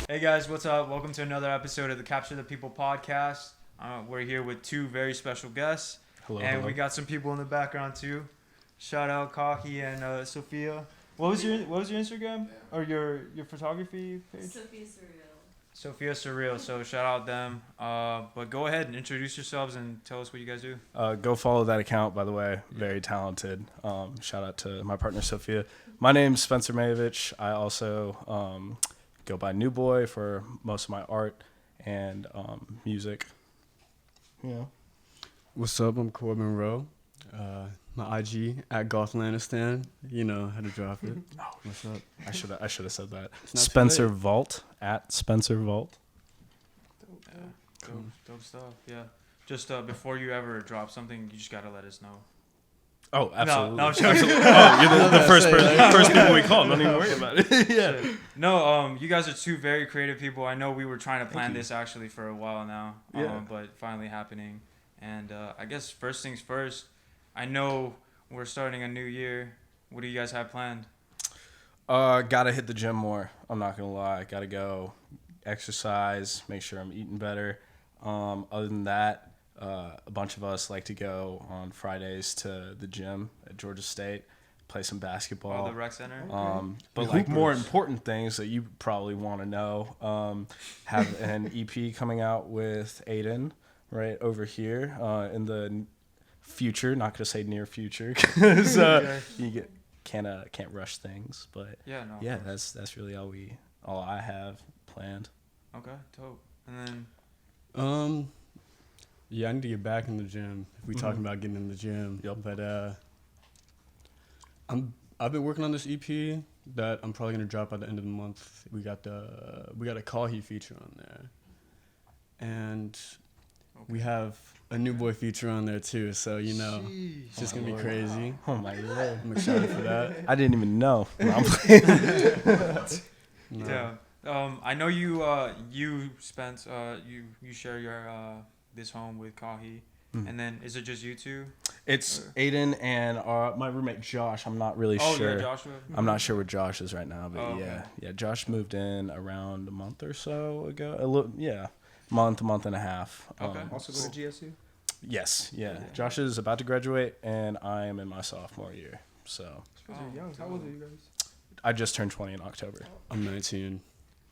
Hey guys, what's up? Welcome to another episode of the Capture the People podcast. We're here with two very special guests. Hello. We got some people in the background too. Shout out Kaki and Sophia. What was your Instagram or your photography page? Sophia Surreal. So shout out them. But go ahead and introduce yourselves and tell us what you guys do. Go follow that account, by the way. Very talented. Shout out to my partner, Sophia. My name's Spencer Mayevich. I also go by newboy for most of my art and music. Yeah. What's up? I'm Korbin Roe. My IG at Golflandistan. You know how to drop it. Oh, What's up? I should have said that. It's not Spencer too late. Vault at Spencer Vault. Dope stuff. Yeah. Just before you ever drop something, you just gotta let us know. Oh, absolutely. No, Absolutely. Oh, you're the first people we call. Don't even worry about it. Yeah. No, you guys are two very creative people. I know we were trying to plan this actually for a while now, Yeah. but finally happening. And I guess first things first, I know we're starting a new year. What do you guys have planned? Gotta hit the gym more. I'm not gonna lie. Gotta go exercise, make sure I'm eating better. Other than that, a bunch of us like to go on Fridays to the gym at Georgia State, play some basketball. Oh, the rec center. But like more important things that you probably want to know, have an EP coming out with Aiden right over here in the future. Not gonna say near future because you can't rush things. But Yeah, no. yeah, that's really all I have planned. Okay, dope. And then Yeah, I need to get back in the gym. If we talking about getting in the gym. Yep. But I've been working on this EP that I'm probably gonna drop at the end of the month. We got a Kahi feature on there, and we have a new boy feature on there too. So it's just gonna be crazy. Oh my god, I'm excited for that. I didn't even know. No, I'm playing. No. Yeah. I know you Spence, you share your this home with Kahi, and then is it just you two? It's Aiden and my roommate Josh. I'm not really sure. Yeah, Joshua. I'm not sure where Josh is right now, but Oh, okay. yeah. Josh moved in around a month or so ago. Month and a half. Okay. Also go to GSU? Yes, yeah. Josh is about to graduate, and I am in my sophomore year. So You're young. How old are you guys? I just turned 20 in October. I'm 19.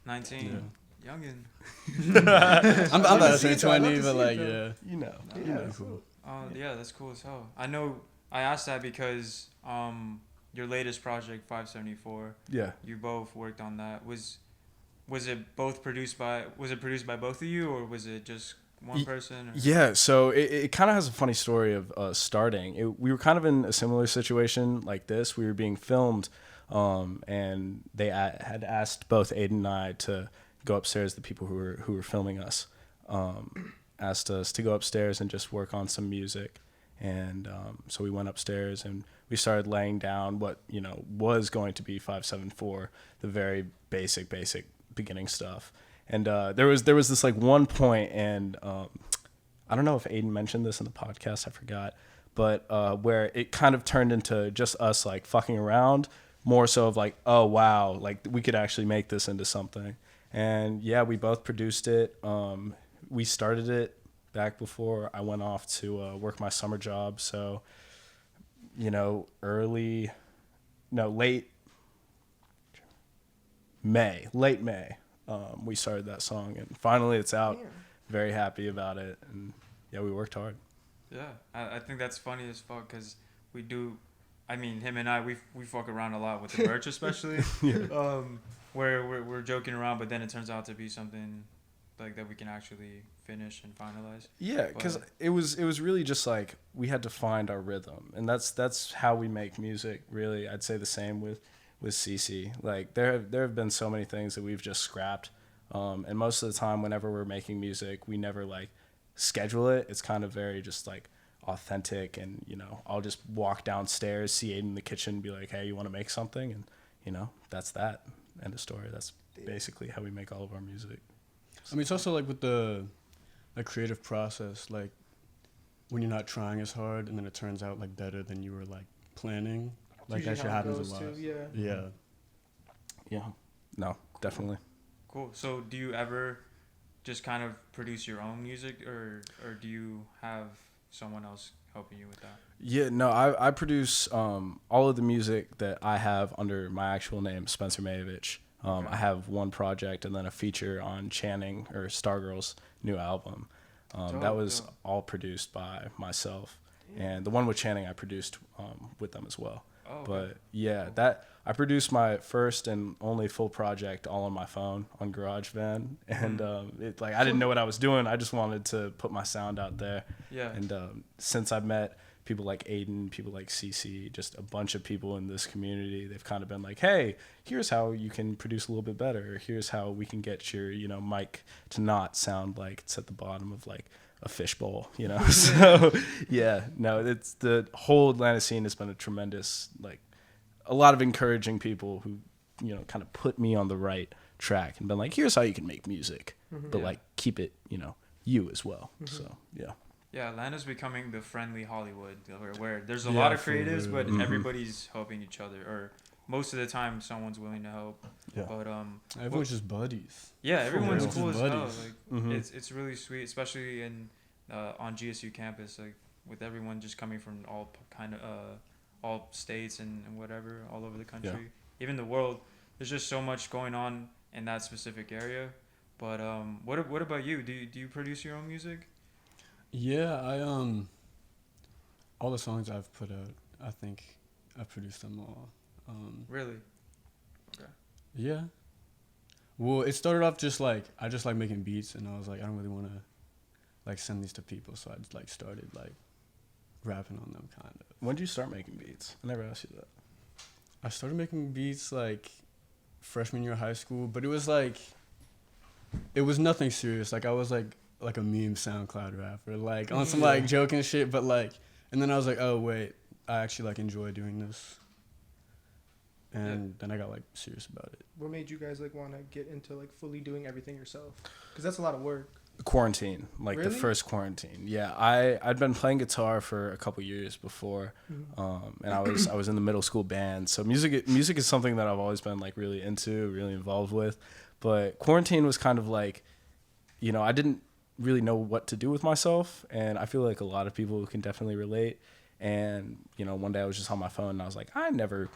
19. Youngin. I'm about to say see it, though. I'd 20, love to but see like it, yeah. You know. Yeah. Cool. Yeah, that's cool as hell. I know. I asked that because your latest project, 574. Yeah. You both worked on that. Was it produced by both of you, or was it just one person? Or? Yeah, so it kind of has a funny story of starting. We were kind of in a similar situation like this. We were being filmed, and they had asked both Aiden and I to go upstairs. The people who were filming us asked us to go upstairs and just work on some music. And so we went upstairs and we started laying down what was going to be 574, the very basic beginning stuff. And there was this like one point, and I don't know if Aiden mentioned this in the podcast, I forgot, but where it kind of turned into just us like fucking around, more so of like, oh wow, like we could actually make this into something. And yeah, we both produced it. We started it back before I went off to work my summer job. So, late May, we started that song, and finally it's out. Damn. Very happy about it, and yeah, we worked hard. Yeah, I think that's funny as fuck because we do. I mean, him and I, we fuck around a lot with the merch, especially. Where we're joking around, but then it turns out to be something like that we can actually finish and finalize. Yeah, because it was really just like we had to find our rhythm, and that's how we make music. Really, I'd say the same with CC. Like there have been so many things that we've just scrapped, and most of the time, whenever we're making music, we never like schedule it. It's kind of very just like authentic, and I'll just walk downstairs, see Aiden in the kitchen, be like, hey, you want to make something, and that's that. End of story. That's basically how we make all of our music. I mean, it's also like with the creative process, like when you're not trying as hard and then it turns out like better than you were like planning. Like that shit happens a lot. Too, yeah. Yeah. Yeah. No, definitely. Cool. So do you ever just kind of produce your own music, or do you have someone else helping you with that? Yeah, no, I produce all of the music that I have under my actual name, Spencer Mayevich. Okay. I have one project and then a feature on Channing or Stargirl's new album. That was all produced by myself. And the one with Channing I produced with them as well. Oh, okay. But yeah, that I produced my first and only full project all on my phone on GarageBand, and it like I didn't know what I was doing. I just wanted to put my sound out there. Yeah. And since I've met people like Aiden, people like CC, just a bunch of people in this community, they've kind of been like, hey, here's how you can produce a little bit better. Here's how we can get your, mic to not sound like it's at the bottom of like a fishbowl, So yeah, no, it's the whole Atlanta scene has been a tremendous, like a lot of encouraging people who, kind of put me on the right track and been like, here's how you can make music, but like keep it, you as well. So yeah. Yeah, Atlanta's becoming the friendly Hollywood where there's a lot of creatives, but everybody's helping each other, or most of the time someone's willing to help. Yeah. But everyone's just buddies. Yeah, everyone's real. cool as hell. Buddies. Like it's really sweet, especially in on GSU campus, like with everyone just coming from all states and whatever, all over the country, even the world. There's just so much going on in that specific area. But what about you? Do you produce your own music? Yeah, I all the songs I've put out, I think I produced them all. Really? Okay. Yeah. Well, it started off just like I just like making beats, and I was like, I don't really want to like send these to people, so I just like started like rapping on them kind of. When did you start making beats? I never asked you that. I started making beats like freshman year of high school, but it was like it was nothing serious. Like I was like a meme SoundCloud rapper, like on some like joking shit, but like, and then I was like, oh wait, I actually like enjoy doing this, and then I got like serious about it. What made you guys like want to get into like fully doing everything yourself? Because that's a lot of work. Quarantine, like Really? the first quarantine. Yeah, I'd been playing guitar for a couple years before, and I was in the middle school band. So music is something that I've always been like really into, really involved with. But quarantine was kind of like, I didn't really know what to do with myself, and I feel like a lot of people can definitely relate. And one day I was just on my phone and I was like, I never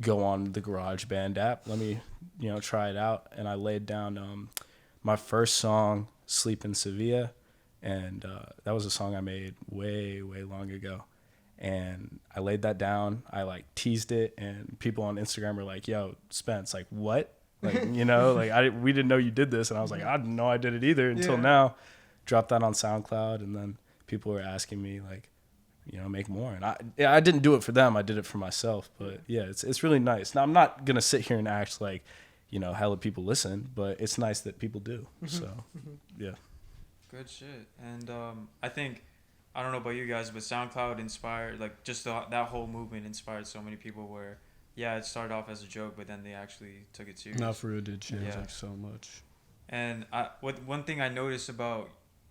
go on the GarageBand app, let me try it out. And I laid down my first song, Sleep in Sevilla, and that was a song I made way long ago, and I laid that down. I like teased it, and people on Instagram were like, yo, Spence, like what, like we didn't know you did this. And I was like, I didn't know I did it either until now. Dropped that on SoundCloud, and then people were asking me like, make more. And I didn't do it for them. I did it for myself. But yeah, it's really nice. Now I'm not gonna sit here and act like, hella people listen, but it's nice that people do. So yeah. Good shit. And I think, I don't know about you guys, but SoundCloud inspired, like just that whole movement inspired so many people where, yeah, it started off as a joke, but then they actually took it serious. No, for real, did change like so much. And one thing I noticed about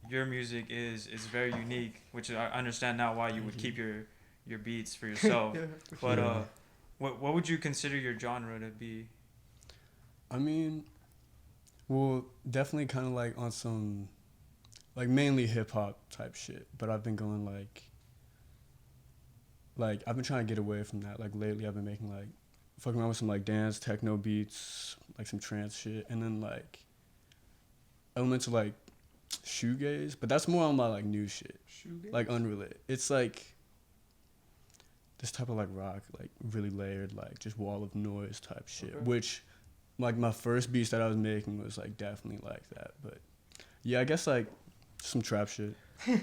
your music is very unique, which I understand now why you would keep your beats for yourself. But what would you consider your genre to be? I mean, well, definitely kind of like on some, like mainly hip hop type shit. But I've been going like I've been trying to get away from that. Like lately, I've been making like fucking around with some like dance, techno beats, like some trance shit, and then like elements of like shoegaze. But that's more on my like new shit, like unrelated. It's like this type of like rock, like really layered, like just wall of noise type shit, which. Like my first beats that I was making was like definitely like that, but yeah, I guess like some trap shit.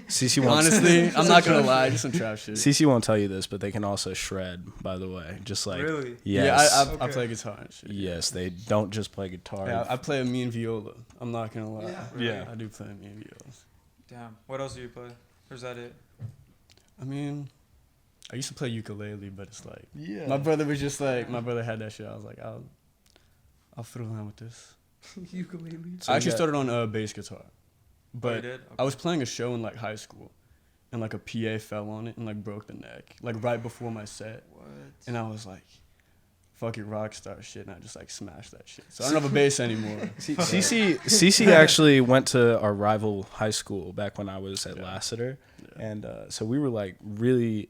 CC won't honestly, I'm not gonna lie, just some trap shit. CC won't tell you this, but they can also shred. By the way, just like really, yes. Yeah, I play guitar and shit. Yes, they don't just play guitar. Yeah, I play a mean viola. I'm not gonna lie. Yeah, I do play a mean viola. Damn, what else do you play? Or is that it? I mean, I used to play ukulele, but it's like my brother was just like my brother had that shit. I was like, I'll fiddle around with this. Ukulele. So I actually started on bass guitar, but Okay. I was playing a show in like high school, and like a PA fell on it and like broke the neck, like right before my set. What? And I was like, fuck your rock star shit, and I just like smashed that shit. So I don't have a bass anymore. CC actually went to our rival high school back when I was at Lassiter, and so we were like really.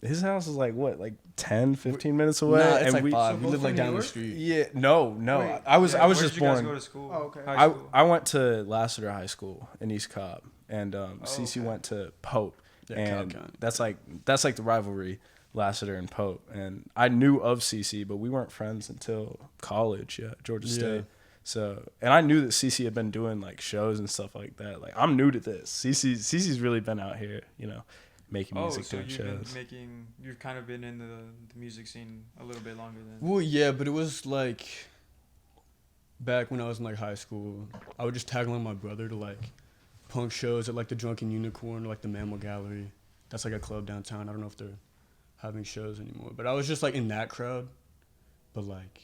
His house is like what, like 10, 15 minutes away? Nah, it's and like 5. So We live both like from down New the York? street. Yeah, no. Wait, I was Where just did you guys born. go to school? Oh, okay. High school. I went to Lassiter High School in East Cobb, and CC okay. went to Pope, Yeah, and Cobb. that's like the rivalry, Lassiter and Pope. And I knew of CC, but we weren't friends until college. Yeah, Georgia State. So, and I knew that CC had been doing like shows and stuff like that. Like, I'm new to this. CC's really been out here, making music, so doing shows. You've kind of been in the music scene a little bit longer than. Well, yeah, but it was like back when I was in like high school. I would just tag along my brother to like punk shows at like the Drunken Unicorn or like the Mammal Gallery. That's like a club downtown. I don't know if they're having shows anymore, but I was just like in that crowd. But like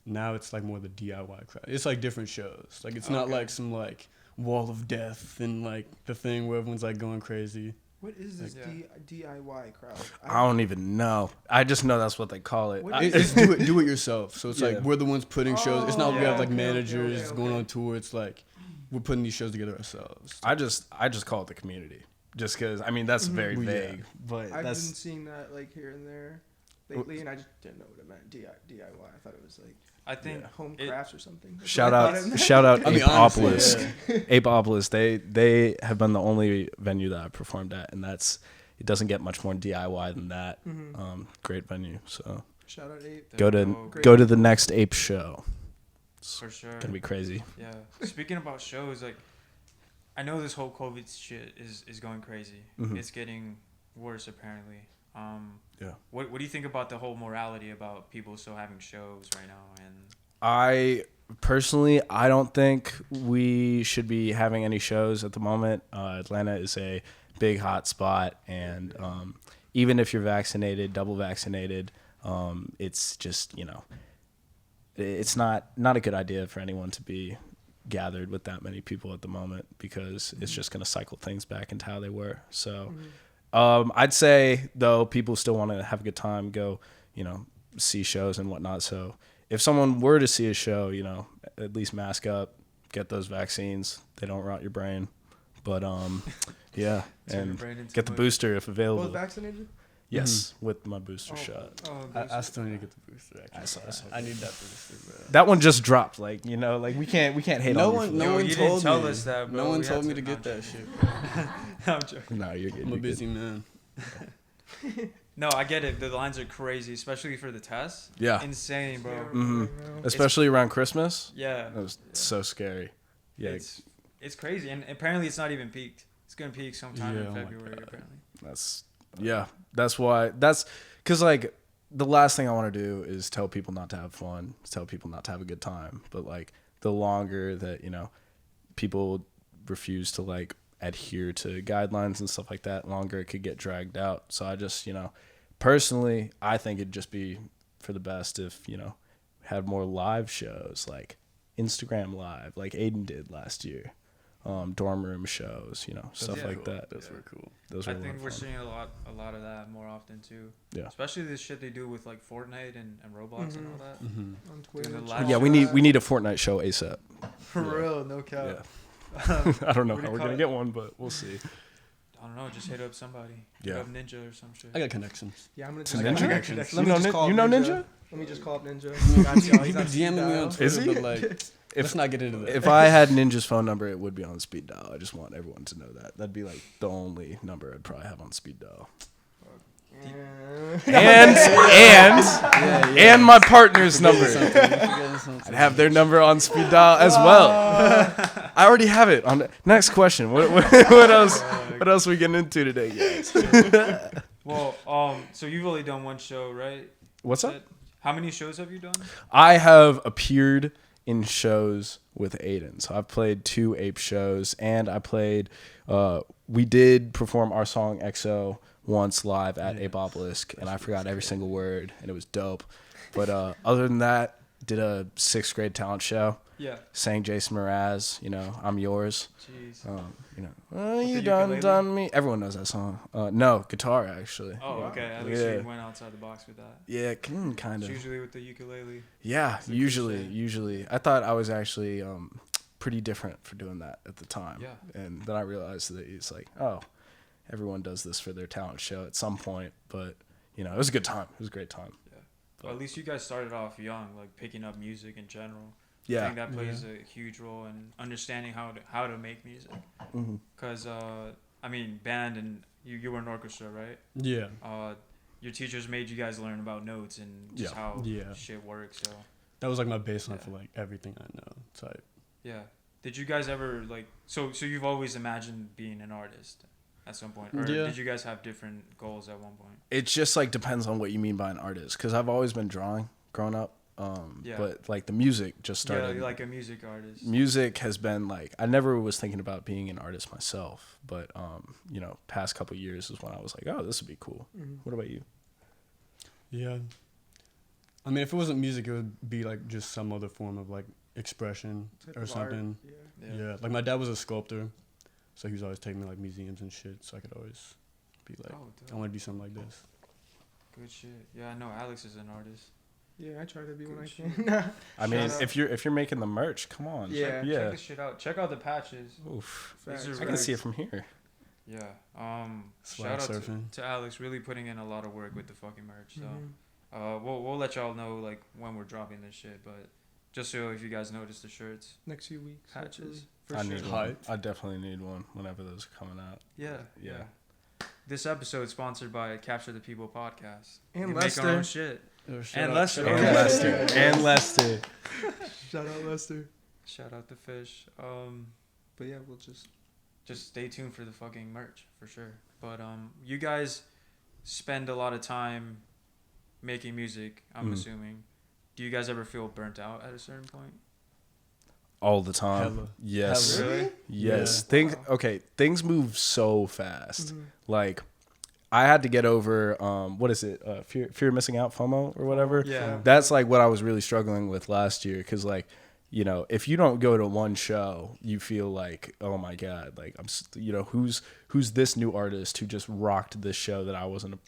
now it's like more the DIY crowd. It's like different shows. Like it's not like some like Wall of Death and like the thing where everyone's like going crazy. What is this DIY crowd? I don't even know. I just know that's what they call it. It's do it yourself. So it's Yeah. like we're the ones putting shows. It's not we have like okay, managers okay. going on tour. It's like we're putting these shows together ourselves. I just call it the community, just because that's very Well, yeah. vague. But I've been that's seeing that like here and there lately, and I just didn't know what it meant. DIY. I thought it was like I think home crafts or something. That's shout what I thought it out meant. shout out I mean, honestly, Apeopolis. Apeopolis. They have been the only venue that I've performed at, and it doesn't get much more DIY than that. Great venue. So Shout out Ape. go Great. to the next Ape show. For sure. Gonna be crazy. Yeah. Speaking about shows, like, I know this whole COVID shit is going crazy. Mhm. It's getting worse apparently. Yeah. What do you think about the whole morality about people still having shows right now? And I personally, I don't think we should be having any shows at the moment. Atlanta is a big hot spot, and even if you're vaccinated, double vaccinated, it's just it's not a good idea for anyone to be gathered with that many people at the moment, because it's just going to cycle things back into how they were. So I'd say, though, people still want to have a good time, go see shows and whatnot. So if someone were to see a show, at least mask up, get those vaccines. They don't rot your brain. But yeah, and get the booster if available. Both vaccinated? Yes, with my booster shot. I still need to get the booster. Actually, I need that booster, bro. That one just dropped. We can't hate No on one, you. no one you told didn't tell me. us that, bro. No one We told had me to to- get that shit. I'm joking. No, you're good. I'm a busy man. No, I get it. The lines are crazy, especially for the test. Yeah. Insane, bro. hmm Especially around Christmas. Yeah. That was so scary. Yeah, It's crazy, and apparently it's not even peaked. It's gonna peak sometime Yeah, in oh my February. God. Apparently. that's why. That's because the last thing I want to do is tell people not to have fun, tell people not to have a good time. But the longer that people refuse to adhere to guidelines and stuff like that, longer it could get dragged out. So I just personally, I think it'd just be for the best if had more live shows, like Instagram Live, like Aiden did last year, dorm room shows, stuff like that. Those were cool. Those I were a lot think of we're fun. seeing a lot of that more often too. Yeah. Especially this shit they do with Fortnite and Roblox and all that. Mm-hmm. On Twitter. Doing the and live Yeah, shit. we need a Fortnite show ASAP. For real, no cap. Yeah. I don't know What do how you we're call gonna it? get one, but we'll see. I don't know. Just hit up somebody. Yeah. Hit up Ninja or some shit. I got connections. Yeah, I'm gonna To just Ninja? Let Connections. me just call up Ninja? Let me just call up Ninja. Got y'all. He He's be on speed DMing me dial. on Twitter, Is he? but let's not get into that. If I had Ninja's phone number, it would be on speed dial. I just want everyone to know that. That'd be the only number I'd probably have on speed dial. And my partner's number. I'd have their number on speed dial as well. I already have it. Next question. What else? What else are we getting into today, guys? Well, so you've only done one show, right? What's up? How many shows have you done? I have appeared in shows with Aiden. So I've played 2 Ape shows, and I played. We did perform our song EXO once live at Apeopolis, and I forgot every single word, and it was dope. But other than that, did a 6th grade talent show. Yeah. sang Jason Mraz, I'm yours. Jeez. You done me. Everyone knows that song. No, guitar actually. Oh, okay. At least you went outside the box with that. Yeah, kind of. Usually with the ukulele. Yeah, usually. I thought I was actually pretty different for doing that at the time. Yeah. And then I realized that it's like, oh, everyone does this for their talent show at some point. But, it was a good time. It was a great time. Yeah. Well, at least you guys started off young, like picking up music in general. Yeah. I think that plays a huge role in understanding how to make music. Because, band and you were an orchestra, right? Yeah. Your teachers made you guys learn about notes and just how shit works. So that was like my baseline for like everything I know type. Yeah. Did you guys ever so you've always imagined being an artist at some point, or did you guys have different goals at one point? It just like depends on what you mean by an artist, because I've always been drawing growing up. But like the music just started. Yeah, like a music artist. Music has been like, I never was thinking about being an artist myself, but past couple of years is when I was like, oh, this would be cool. What about you? Yeah. I mean, if it wasn't music, it would be like just some other form of like expression or something. Yeah. Like my dad was a sculptor, so he was always taking me like museums and shit, so I could always be like, I want to do something like this. Good shit. Yeah, I know Alex is an artist. Yeah, I try to be when I can. I mean, if you're making the merch, come on. Check this shit out. Check out the patches. Oof. I can see it from here. Yeah. Shout out to Alex, really putting in a lot of work with the fucking merch. So, we'll let y'all know like when we're dropping this shit, but just so if you guys notice the shirts, next few weeks, patches. I need one. I definitely need one whenever those are coming out. Yeah. This episode is sponsored by Capture the People podcast. And Lester. Make our own shit. And Lester. And Lester. Shout out Lester. Shout out the fish. But yeah, we'll just stay tuned for the fucking merch for sure. But you guys spend a lot of time making music, I'm assuming. Do you guys ever feel burnt out at a certain point? All the time. Hella. Yes. Hella. Really? Yes. Yeah. Things move so fast. Like, I had to get over what is it? Fear of missing out, FOMO or whatever. Yeah. That's like what I was really struggling with last year, because like, if you don't go to one show, you feel like, oh my god, like who's this new artist who just rocked this show that I wasn't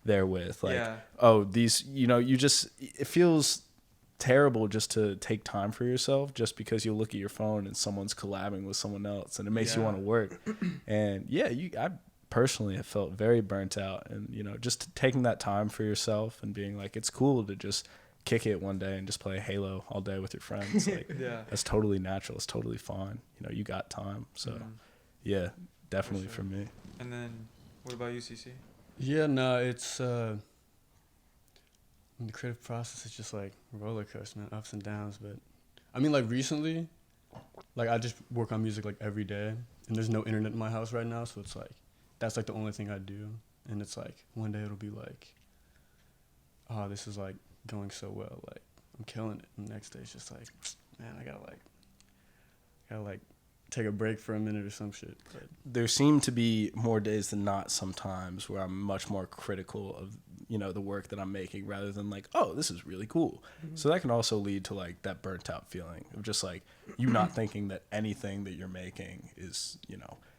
there with, like these it feels terrible just to take time for yourself just because you look at your phone and someone's collabing with someone else and it makes you want to work. And I personally have felt very burnt out, and just taking that time for yourself and being like, it's cool to just kick it one day and just play Halo all day with your friends. Like, that's totally natural. It's totally fine. You got time. So yeah, definitely for me. And then what about you, CC? Yeah, no, it's the creative process is just like a roller coaster, man, ups and downs. But I mean, like recently, like I just work on music like every day, and there's no internet in my house right now, so it's like that's like the only thing I do. And it's like one day it'll be like, oh, this is like going so well, like I'm killing it. And the next day it's just like, man, I gotta take a break for a minute or some shit. But there seem to be more days than not sometimes where I'm much more critical of the work that I'm making, rather than like, oh, this is really cool. So that can also lead to like that burnt out feeling of just like you not thinking that anything that you're making is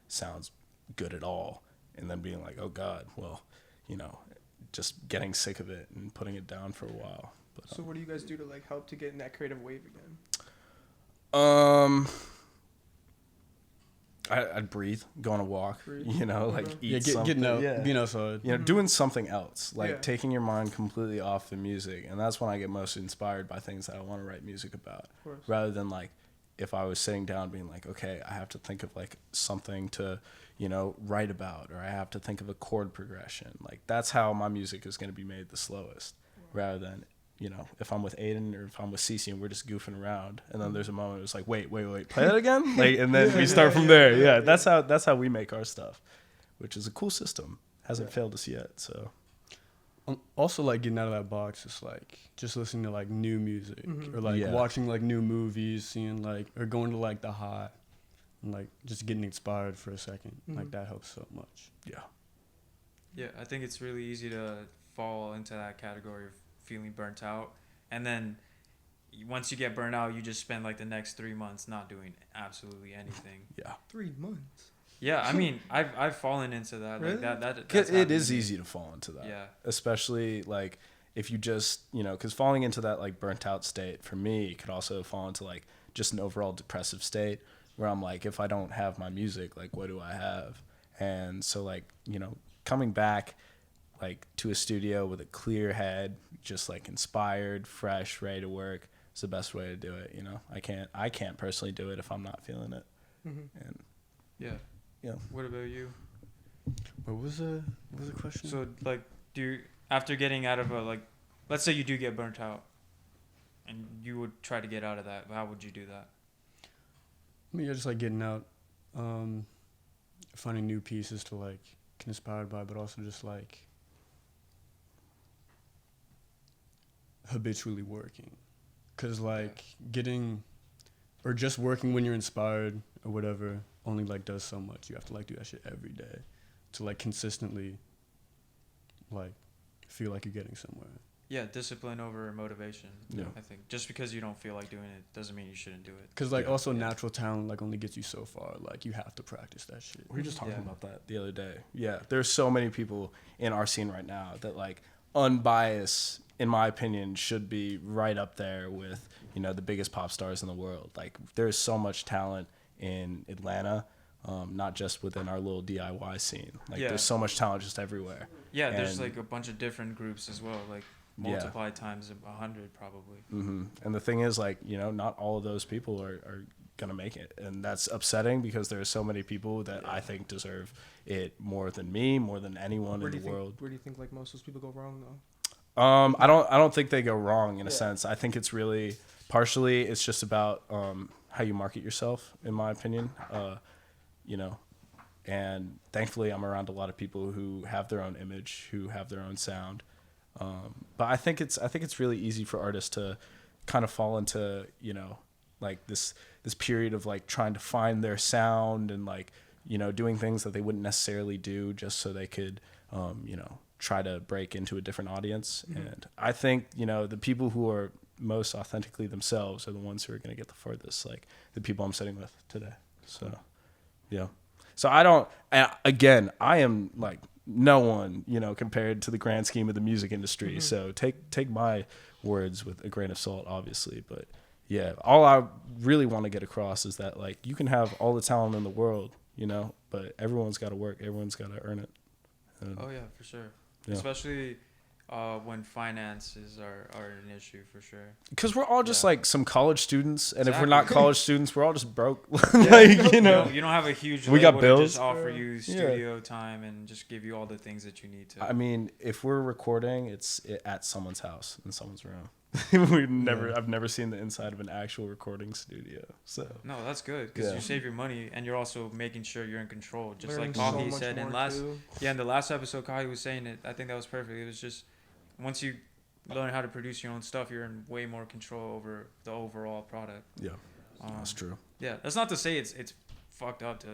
sounds good at all, and then being like, oh god, well, just getting sick of it and putting it down for a while. But, so what do you guys do to like help to get in that creative wave again? I'd breathe, go on a walk, eat something. Getting out, being outside. Doing something else, like taking your mind completely off the music. And that's when I get most inspired by things that I want to write music about, rather than like if I was sitting down being like, okay, I have to think of like something to, write about, or I have to think of a chord progression. Like that's how my music is going to be made the slowest, rather than, if I'm with Aiden or if I'm with Cece and we're just goofing around, and then there's a moment it's like, wait, play that again, like, and then we start from there. Yeah, that's how we make our stuff, which is a cool system. Hasn't failed us yet. So also like getting out of that box is like just listening to like new music, or like watching like new movies, seeing like, or going to like the hot, and like just getting inspired for a second. Like that helps so much. Yeah, I think it's really easy to fall into that category of feeling burnt out, and then once you get burnt out, you just spend like the next 3 months not doing absolutely anything. Yeah. 3 months. Yeah, I mean, I've fallen into that. Really? Like that's It is happened to me. easy to fall into that. Yeah. Especially like if you just, because falling into that like burnt out state for me could also fall into like just an overall depressive state where I'm like, if I don't have my music, like what do I have? And so like, coming back like to a studio with a clear head, just like inspired, fresh, ready to work is the best way to do it. I can't personally do it if I'm not feeling it. Mm-hmm. And Yeah. What about you? What was the question? So like, after getting out of let's say you do get burnt out, and you would try to get out of that. How would you do that? I mean, just like getting out, finding new pieces to like get inspired by, but also just like habitually working, cause like just working when you're inspired or whatever only like does so much. You have to like do that shit every day to like consistently like feel like you're getting somewhere. Yeah, discipline over motivation. Yeah. I think just because you don't feel like doing it doesn't mean you shouldn't do it. Cause like also natural talent like only gets you so far. Like you have to practice that shit. We were just talking about that the other day. Yeah, there's so many people in our scene right now that like unbiased, in my opinion, should be right up there with, the biggest pop stars in the world. Like there's so much talent in Atlanta, not just within our little DIY scene. Like there's so much talent just everywhere. Yeah, there's like a bunch of different groups as well, like multiplied times 100 probably. Mm-hmm. And the thing is, like, not all of those people are gonna make it, and that's upsetting because there are so many people that I think deserve it more than me, more than anyone in the world. Where do you think like most of those people go wrong though? I don't think they go wrong in a sense. I think it's really partially it's just about how you market yourself, in my opinion. And thankfully I'm around a lot of people who have their own image, who have their own sound. But I think it's really easy for artists to kind of fall into, like this period of like trying to find their sound and like, doing things that they wouldn't necessarily do just so they could, try to break into a different audience. Mm-hmm. And I think, the people who are most authentically themselves are the ones who are going to get the furthest, like the people I'm sitting with today. So, yeah. So I am like no one, compared to the grand scheme of the music industry. Mm-hmm. So take my words with a grain of salt, obviously. But yeah, all I really want to get across is that like you can have all the talent in the world, but everyone's got to work. Everyone's got to earn it. And, oh yeah, for sure. Yeah. Especially when finances are an issue, for sure. Because we're all just like some college students, and exactly. if we're not college students, we're all just broke. You don't have a huge we got bills to just offer you studio time and just give you all the things that you need to. I mean, if we're recording, it's at someone's house in someone's room. I've never seen the inside of an actual recording studio. So no, that's good because you save your money and you're also making sure you're in control. Just learning like Kahi so said in the last episode, Kahi was saying it. I think that was perfect. It was just once you learn how to produce your own stuff, you're in way more control over the overall product. Yeah, that's true. Yeah, that's not to say it's fucked up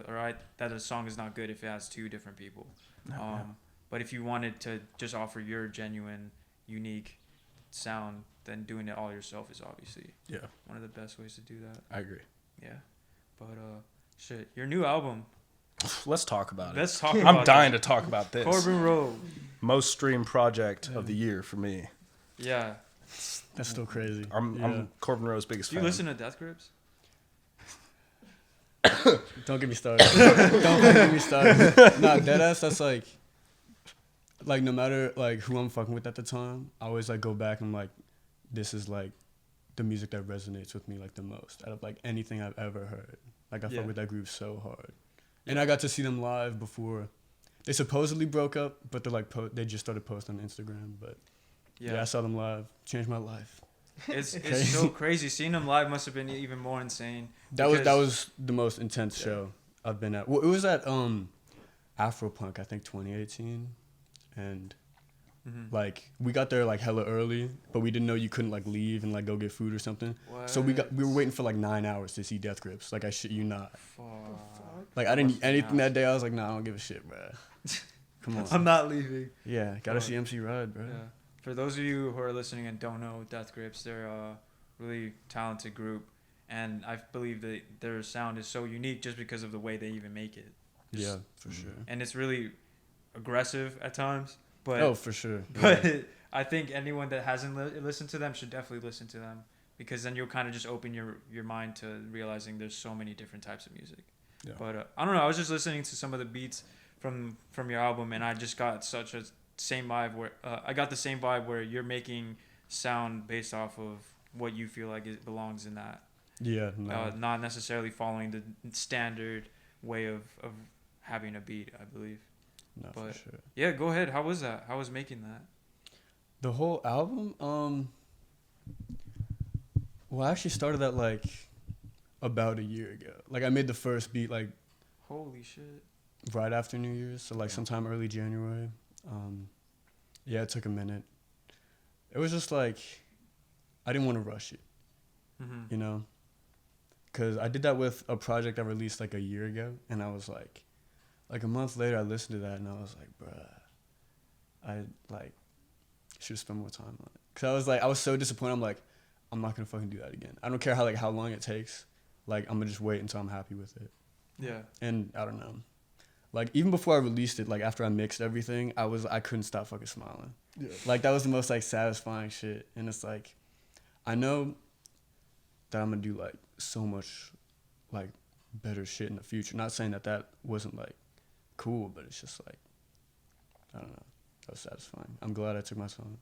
that a song is not good if it has two different people. But if you wanted to just offer your genuine, unique sound, then doing it all yourself is obviously one of the best ways to do that. I agree. Yeah, but shit, your new album. Let's talk about it. I'm dying to talk about this. Korbin Roe. Most streamed project of the year for me. Yeah. That's still crazy. I'm Korbin Roe's biggest fan. Do you listen to Death Grips? Don't get me started. Don't get me started. Nah, deadass, that's like no matter like who I'm fucking with at the time, I always like go back and like this is like the music that resonates with me like the most out of like anything I've ever heard. Like I fuck with that group so hard. And I got to see them live before they supposedly broke up, but they're like they just started posting on Instagram. But yeah, I saw them live. Changed my life. It's so crazy. Seeing them live must have been even more insane. That was the most intense show I've been at. Well, it was at Afropunk, I think 2018, and like we got there like hella early, but we didn't know you couldn't like leave and like go get food or something. What? So we were waiting for like 9 hours to see Death Grips. Like I shit you not. Fuck. Like I didn't eat anything that day. I was like, nah, I don't give a shit, bro. Come on. I'm not leaving. Yeah, gotta see MC Ride, bro. Yeah. For those of you who are listening and don't know Death Grips, they're really talented group, and I believe that their sound is so unique just because of the way they even make it. Yeah, for sure. And it's really aggressive at times, but Oh, for sure. but Yeah. I think anyone that hasn't listened to them should definitely listen to them, because then you'll kind of just open your mind to realizing there's so many different types of music. Yeah. But I don't know. I was just listening to some of the beats from your album, and I just got such a same vibe where I got the same vibe where you're making sound based off of what you feel like it belongs in that. Yeah. No. Not necessarily following the standard way of having a beat, I believe. No, But for sure. yeah, go ahead. How was that? How was making that? The whole album, well, I actually started that like about a year ago. Like I made the first beat like Holy shit. right after New Year's, so like sometime early January. Yeah, it took a minute. It was just like I didn't want to rush it, you know, because I did that with a project I released like a year ago, and I was like a month later I listened to that and I was like, bruh, I like should have spent more time on it. Cause I was so disappointed. I'm like, I'm not gonna fucking do that again. I don't care how long it takes. Like I'm gonna just wait until I'm happy with it. Yeah. And I don't know. Like even before I released it, like after I mixed everything, I couldn't stop fucking smiling. Yeah. Like that was the most like satisfying shit. And it's like, I know that I'm gonna do like so much like better shit in the future. Not saying that wasn't like cool, but it's just like, I don't know. That was satisfying. I'm glad I took my time.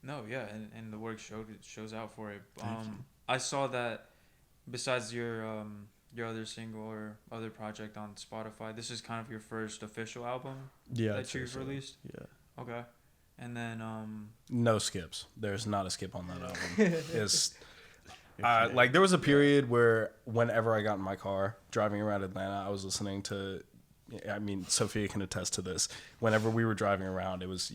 No, yeah, and the work shows out for it. Thank you. I saw that besides your other single or other project on Spotify, this is kind of your first official album Yeah. that you've released. Yeah. Okay, and then No skips. There's not a skip on that album. It's like there was a period where whenever I got in my car driving around Atlanta, I was listening to. I mean, Sophia can attest to this. Whenever we were driving around, it was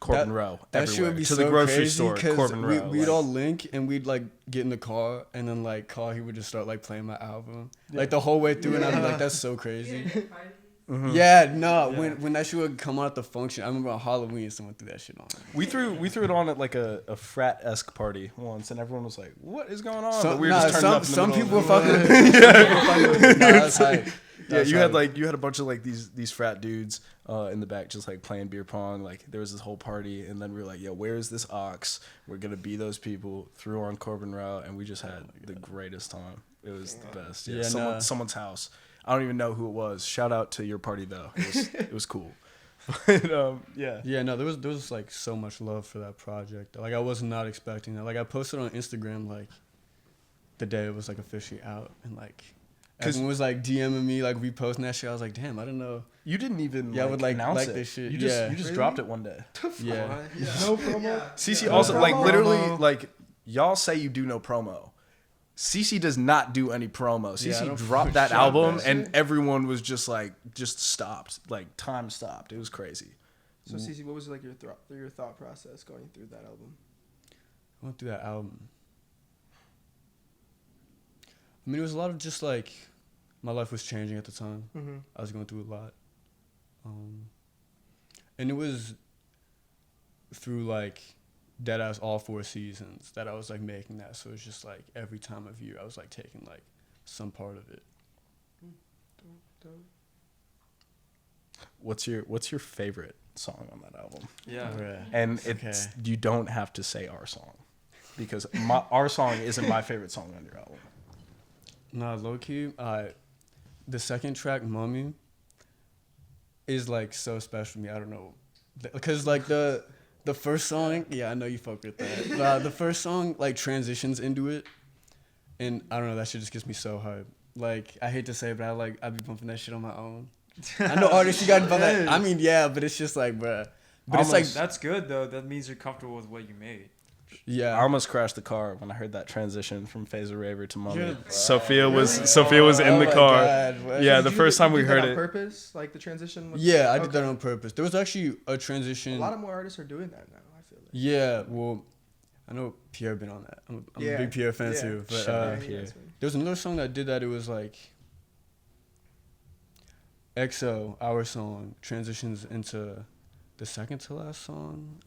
Korbin Roe That everywhere. shit would be to so the grocery crazy store, because Korbin Roe. we'd all link and we'd like get in the car and then like he would just start like playing my album like the whole way through and I'd be like, that's so crazy. Mm-hmm. Yeah, no. Yeah. When that shit would come out at the function, I remember on Halloween someone threw that shit on. We threw it on at like a frat-esque party once, and everyone was like, "What is going on?" So, but we were just turning up in the some middle people of were it. fucking. Nah, that's hype. Yeah, you had a bunch of like these frat dudes in the back just like playing beer pong. Like there was this whole party, and then we were like, "Yo, where's this ox? We're gonna be those people." Threw on Korbin Roe, and we just had the greatest time. It was the best. Yeah, someone's house. I don't even know who it was. Shout out to your party though. It was cool. But, yeah. Yeah, no, there was like so much love for that project. Like I was not expecting that. Like I posted on Instagram like the day it was like officially out, and like everyone was like DMing me, like reposting that shit. I was like, damn, I didn't know. You didn't even I would like announce like it. this shit. You just really? dropped it one day. Yeah. No promo. CC also like literally like y'all say you do no promo. CC does not do any promo. CC dropped that album and everyone was just stopped. Like time stopped. It was crazy. So CC, what was like your thought process going through that album? I went through that album. I mean, it was a lot of just like my life was changing at the time. Mm-hmm. I was going through a lot. And it was through like deadass all 4 seasons that I was like making that. So it's just like every time of year I was like taking like some part of it. Dope. What's your favorite song on that album? yeah. And it's you don't have to say our song, because our song isn't my favorite song on your album. Nah, low key, the second track, Mummy, is like so special to me. I don't know, because like the first song, yeah, I know you fuck with that. The first song like transitions into it, and I don't know, that shit just gets me so hyped. Like I hate to say it, but I'd be bumping that shit on my own. I know artists, you got to bump that. I mean, yeah, but it's just like, bruh. But Almost, it's like that's good though. That means you're comfortable with what you made. yeah. I almost crashed the car when I heard that transition from Phaser Raver to Mummy. Yeah. Sophia was in the my car. God, Yeah, Did the you first do time we that heard on it. purpose, like the transition. Yeah, I did that on purpose. There was actually a transition. A lot of more artists are doing that now. I feel like. Yeah, well, I know Pierre been on that. I'm a big Pierre fan too. But Shout out Pierre. that's right. there was another song that did that. It was like EXO, our song, transitions into the second to last song,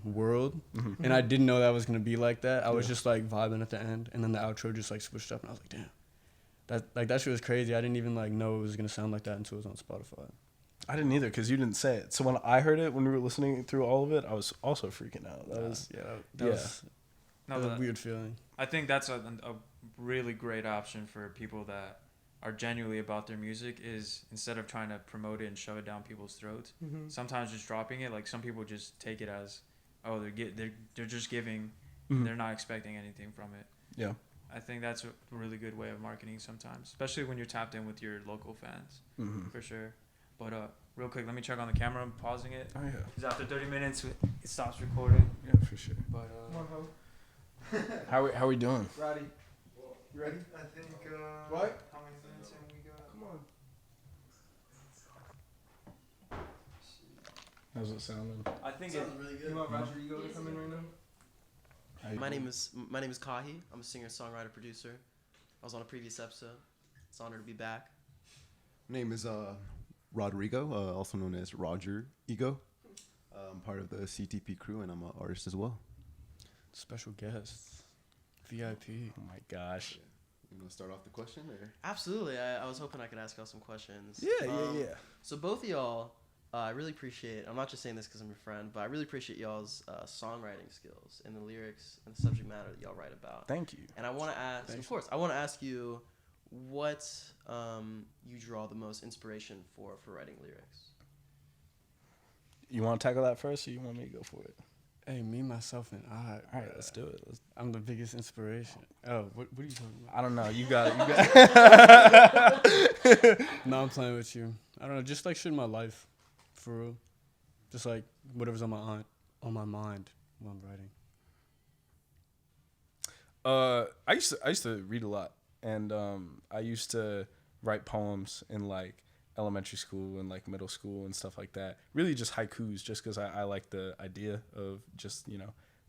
World. And I didn't know that was gonna be like that. I was just like vibing at the end, and then the outro just like switched up, and I was like, damn, that shit was crazy. I didn't even like know it was gonna sound like that until it was on Spotify. I didn't either because you didn't say it. So when I heard it, when we were listening through all of it, I was also freaking out. That was a weird feeling. I think that's a really great option for people that are genuinely about their music, is instead of trying to promote it and shove it down people's throats, sometimes just dropping it. Like some people just take it as, oh, they're just giving, they're not expecting anything from it. Yeah. I think that's a really good way of marketing sometimes, especially when you're tapped in with your local fans, for sure. But real quick, let me check on the camera. I'm pausing it. Oh yeah. Because after 30 minutes, it stops recording. Yeah, for sure. But Come on, ho. How we doing? Roddy. You ready? I think. What? How many minutes have we got? Come on. How's it sounding? I think Sounds really good. You want Roger Ego to come in right now? My name is Kahi. I'm a singer, songwriter, producer. I was on a previous episode. It's an honor to be back. My name is Rodrigo, also known as Roger Ego. I'm part of the CTP crew, and I'm an artist as well. Special guest, VIP. Oh my gosh. You want to start off the question? Or? Absolutely. I was hoping I could ask y'all some questions. Yeah. So both of y'all, I really appreciate, I'm not just saying this because I'm your friend, but I really appreciate y'all's songwriting skills and the lyrics and the subject matter that y'all write about. Thank you. And I want to ask, of course, I want to ask you what you draw the most inspiration for writing lyrics. You want to tackle that first, or you want me to go for it? Hey, me, myself, and I. All right, let's do it. I'm the biggest inspiration. Oh, what are you talking about? I don't know. You got it. No, I'm playing with you. I don't know, just like shit in my life, for real. Just like whatever's on my mind while I'm writing. I used to read a lot, and I used to write poems in like elementary school and like middle school and stuff like that. Really just haikus, just because I like the idea of just,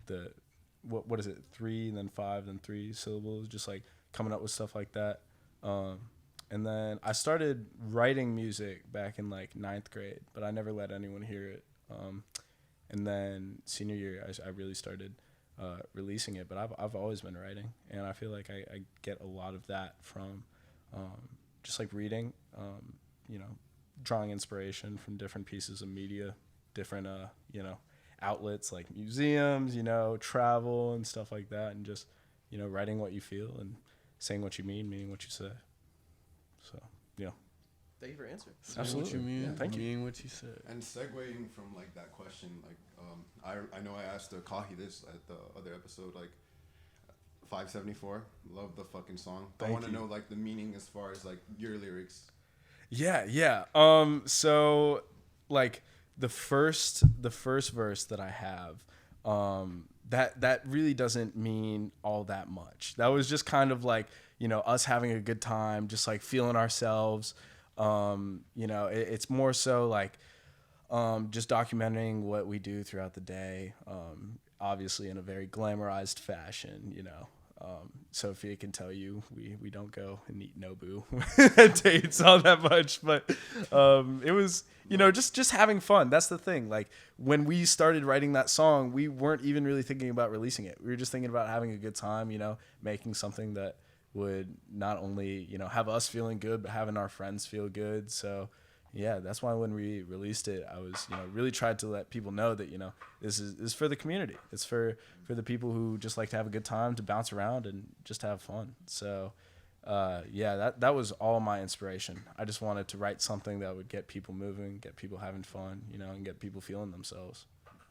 the what is it, 3 and then 5 and 3 syllables, just like coming up with stuff like that. And then I started writing music back in like 9th grade, but I never let anyone hear it. And then senior year, I really started releasing it, but I've always been writing, and I feel like I get a lot of that from just like reading, drawing inspiration from different pieces of media, different outlets like museums, travel and stuff like that, and just writing what you feel and saying what you meaning what you say. So Thank you for answering. Absolutely. What you mean, Thank you. mean what you said. And segueing from like that question, like I know I asked Kahi this at the other episode, like 574. Love the fucking song. I want to know like the meaning as far as like your lyrics. Yeah. So like the first verse that I have, that really doesn't mean all that much. That was just kind of like, us having a good time, just like feeling ourselves. It's more so like just documenting what we do throughout the day, obviously in a very glamorized fashion, Sophia can tell you we don't go and eat Nobu dates all that much, but it was just having fun. That's the thing. Like when we started writing that song, we weren't even really thinking about releasing it. We were just thinking about having a good time, making something that would not only have us feeling good, but having our friends feel good. So yeah, that's why when we released it, I was really tried to let people know that this is for the community. It's for the people who just like to have a good time, to bounce around and just have fun. So that was all my inspiration. I just wanted to write something that would get people moving, get people having fun, and get people feeling themselves.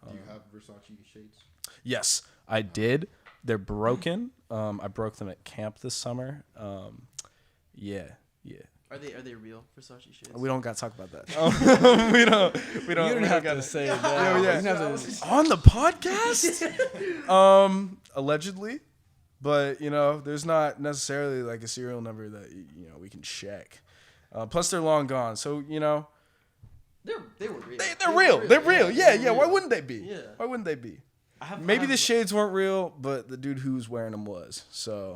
Do you have Versace shades? Yes, I did. They're broken. I broke them at camp this summer. Yeah. Are they real Versace shades? We don't got to talk about that. We don't. You don't have to say that. On the podcast? Allegedly, but there's not necessarily like a serial number that we can check. Plus, they're long gone, so They were real. They're real. They're real. Yeah. Why wouldn't they be? Yeah. Why wouldn't they be? Maybe the shades weren't real, but the dude who's wearing them was. So,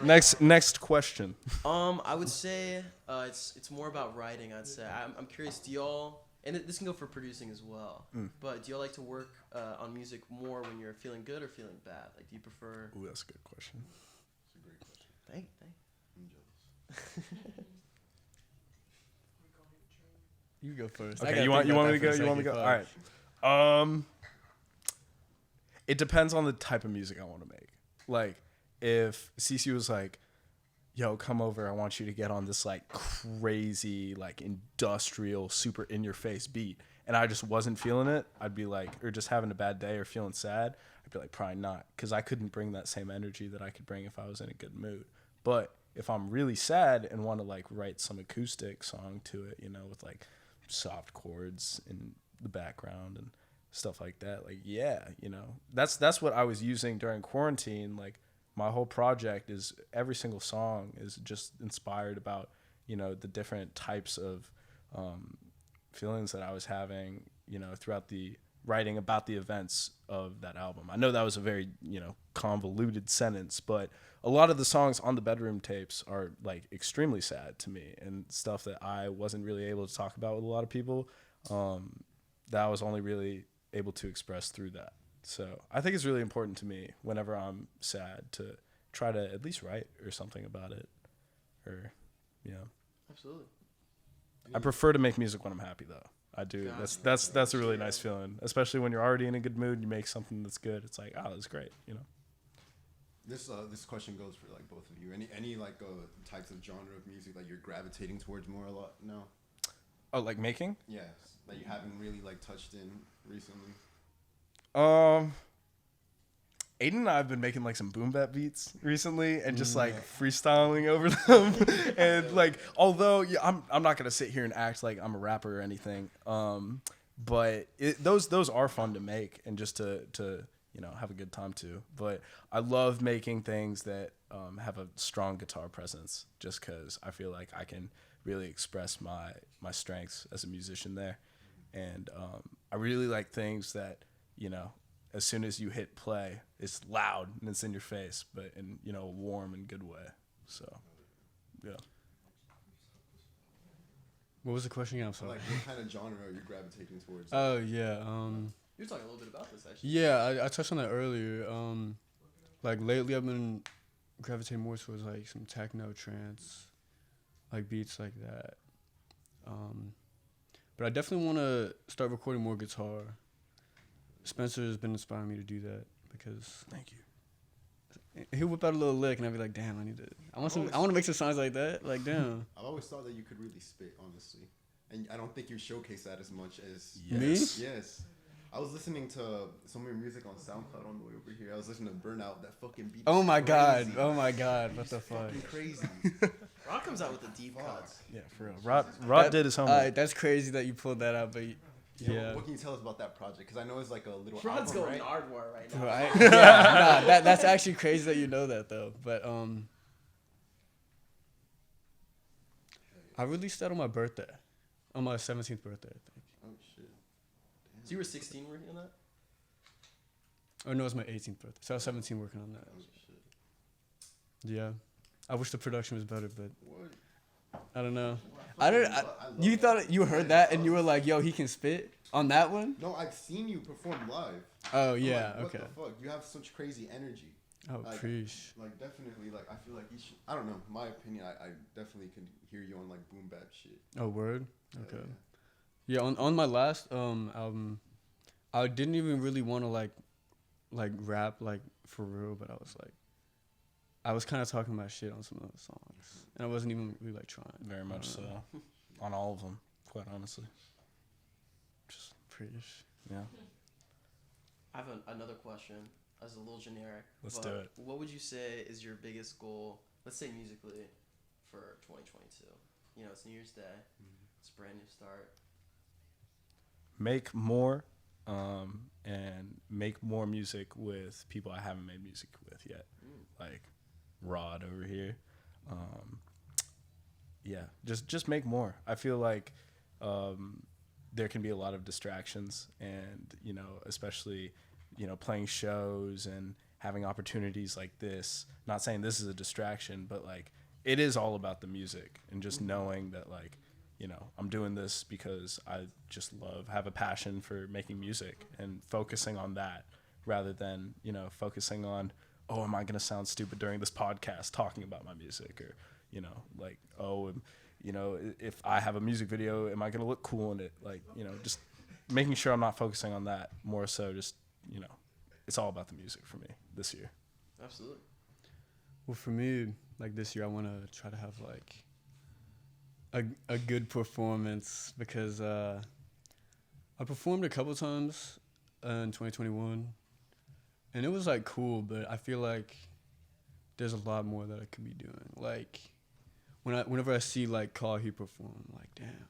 Next question. I would say it's more about writing. I'd say I'm curious. Do y'all and this can go for producing as well. But do you like to work on music more when you're feeling good or feeling bad? Like, do you prefer? Ooh, that's a good question. It's a great question. Thank. I'm jealous. You go first. Okay, you want me to go? You want me to go? All right. It depends on the type of music I want to make. Like, if Cece was like, yo, come over, I want you to get on this like crazy, like industrial, super in your face beat, and I just wasn't feeling it, I'd be like, or just having a bad day or feeling sad, I'd be like, probably not, because I couldn't bring that same energy that I could bring if I was in a good mood. But if I'm really sad and want to like write some acoustic song to it, you know, with like soft chords in the background and stuff like that, like, yeah, you know, that's what I was using during quarantine. Like, my whole project is, every single song is just inspired about, you know, the different types of feelings that I was having, you know, throughout the writing about the events of that album. I know that was a very, you know, convoluted sentence, but a lot of the songs on the bedroom tapes are like extremely sad to me, and stuff that I wasn't really able to talk about with a lot of people, that I was only really able to express through that. So I think it's really important to me whenever I'm sad to try to at least write or something about it, or, you know. Absolutely. I prefer to make music when I'm happy, though. I do. That's a really nice feeling, especially when you're already in a good mood. You make something that's good. It's like, oh, that's great, you know. This question goes for like both of you. Any like types of genre of music that you're gravitating towards more a lot now? Oh, like making? Yes, that you haven't really like touched in recently. Aiden and I have been making like some boom bap beats recently and just like freestyling over them. And like, although I'm not gonna sit here and act like I'm a rapper or anything, but those are fun to make and just to you know, have a good time too. But I love making things that have a strong guitar presence, just because I feel like I can really express my strengths as a musician there. And I really like things that, you know, as soon as you hit play, it's loud and it's in your face, but in, you know, a warm and good way. So, yeah. What was the question again? I'm sorry. Like, what kind of genre are you gravitating towards? Oh yeah. You were talking a little bit about this actually. Yeah, I touched on that earlier. Like lately, I've been gravitating more towards like some techno, trance, like beats like that. But I definitely want to start recording more guitar. Spencer has been inspiring me to do that because Thank you. he'll whip out a little lick and I'll be like, damn, I want to make some songs like that. Like, damn. I've always thought that you could really spit, honestly, and I don't think you showcase that as much as Me? Yes. I was listening to some of your music on SoundCloud on the way over here. I was listening to Burnout. That fucking beat. Oh my crazy. god. Oh my god. What the fuck? Fucking crazy. Rod comes out with the deep cuts. Yeah, for real. Rod did his homework. That's crazy that you pulled that out, but yeah. What can you tell us about that project? Because I know it's like a little Rod's album, going right? Nardwar right now. Right? Yeah, nah, that's actually crazy that you know that though. But I released that on my birthday, on my 17th birthday, I think. Oh shit. So you were 16 working on that? Oh no, it was my 18th birthday. So I was 17 working on that. Oh shit. Yeah, I wish the production was better, but What? I don't know. I You love thought you heard that and you were like, "Yo, he can spit on that one." No, I've seen you perform live. Oh I'm yeah, like, what okay. the fuck? You have such crazy energy. Oh, Like, preach. Like definitely, like I feel like you should. I don't know. My opinion, I definitely can hear you on like boom bap shit. Oh, word. Yeah, Okay. yeah. Yeah, on my last album, I didn't even really want to like rap like for real, but I was kind of talking about shit on some of the songs, and I wasn't even really like trying. Very much so. On all of them, quite honestly. Just preach. Yeah. I have another question. As a little generic. Let's but do it. What would you say is your biggest goal, let's say musically, for 2022? You know, it's New Year's Day. It's a brand new start. Make more, and make more music with people I haven't made music with yet. Like Rod over here. Yeah, just make more. I feel like there can be a lot of distractions, and, you know, especially, you know, playing shows and having opportunities like this. Not saying this is a distraction, but like it is all about the music and just knowing that, like, you know, I'm doing this because I just have a passion for making music and focusing on that rather than, you know, focusing on, oh, am I going to sound stupid during this podcast talking about my music? Or, you know, like, oh, you know, if I have a music video, am I going to look cool in it? Like, you know, just making sure I'm not focusing on that, more so just, you know, it's all about the music for me this year. Absolutely. Well, for me, like this year, I want to try to have like a good performance because I performed a couple times in 2021, and it was like cool, but I feel like there's a lot more that I could be doing. Like whenever I see like Kahi perform, I'm like, damn,